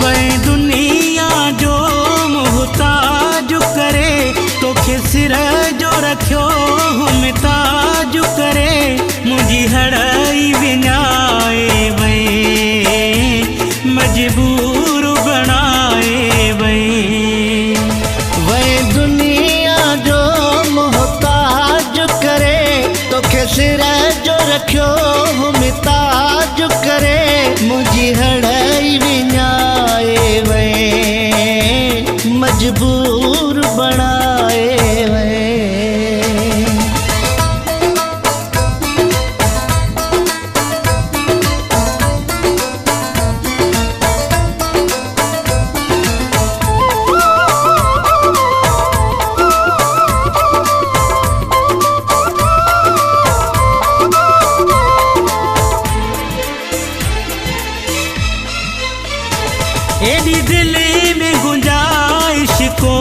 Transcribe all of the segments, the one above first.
वही दुनिया जो मुहताज करे तोखे सिर जो रखियो मुमताज करे मुझी हड़ाई विञाए वही मजबूर बनाए वही। वही दुनिया जो मुहताज करे तोखे सिर जो रखियो मुमताज करे मुझी हड़ाई विञाए वही मजबूर बनाए वही। एडी दिल में गुंजाइश को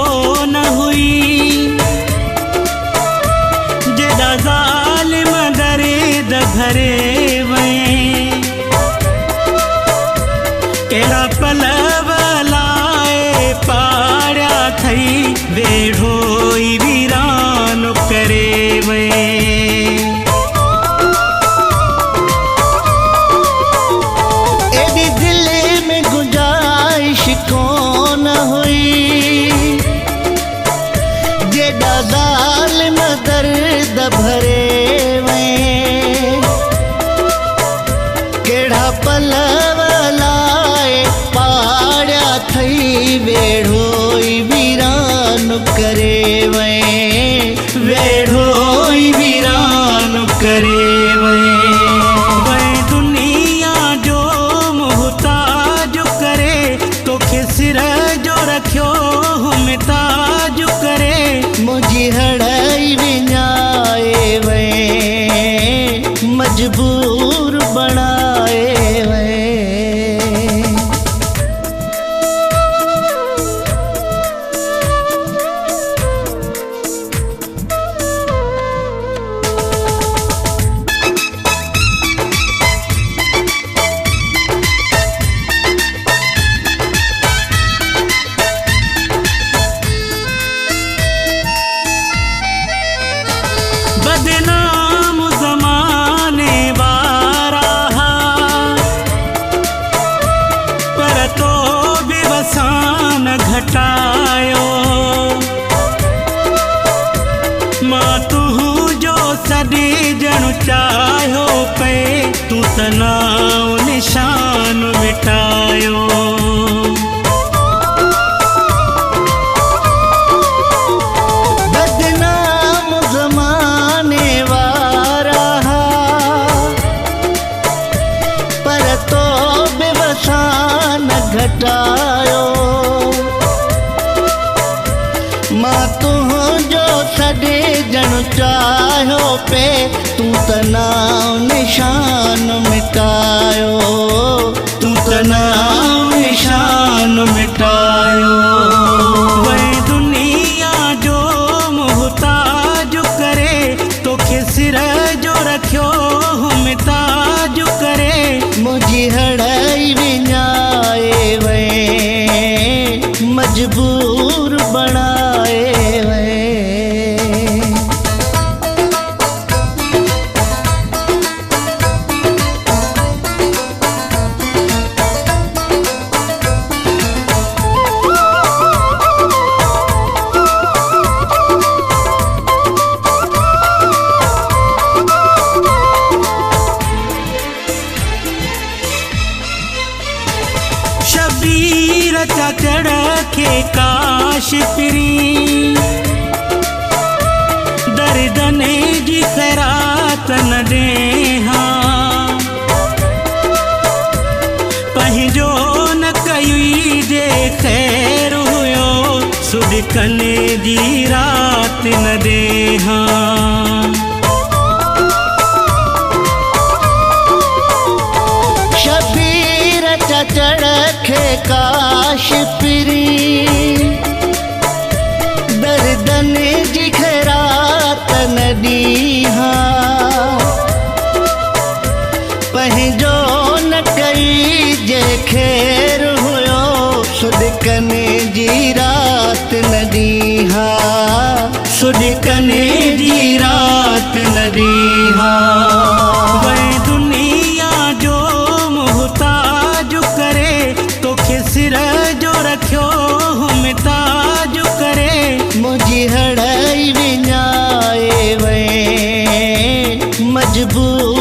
न हुई जेदा ज़ालिम दर्द भरे वहीं केड़ा पलव लाए पाड़ा थई वेढ़ोई वीरान करे वहीं। एडी दिल में गुंजाइश कौन हुई जेड़ा ज़ालिम दर्द भरे में केड़ा पलव लाए पाड़ा थई वेढ़ोई वीरान करे में वेढ़ोई वीरान करे वही दुनिया जो मुहताज करे तोखे सिर जो रखियो मुमताज करे मुझी हड़ाई विञाए वही मजबूर बनाए वही। बदनाम ज़माने वारा पर तो भी वसान घटायो मां तू जो सदी जन चाहो पे तू तनाव निशान मिटायो। बदनाम ज़माने वारा पर तो बेवसान घटायो मां तू जो सॾे ॼण चाहो पे तू तनाव निशान मिटायो तू तनाव निशान मिटायो। वही दुनिया जो मुहताज करे तोखे सिर जो रखियो मुमताज करे मुझी हड़ाई विञाए वही मजबूर बनाए वही। शबीर चढ़ के काश पिरी दर्दने जी खैरात न देहा पंहिंजो न कई जे खैर हुयो सुॾकने जी रात न देहा। शबीर चढ़ के काश पिरी दर्दन जी खैरात न ॾीहा पंहिंजो न कई जे खैर हुयो कने जी रात न ॾींहा सुॾकने जी रात न ॾींहा वै दुनिया जो मुहताज करे तोखे सिर जो रखियो मुमताज करे मुंहिंजी हड़ाई विञाए वए मजबूर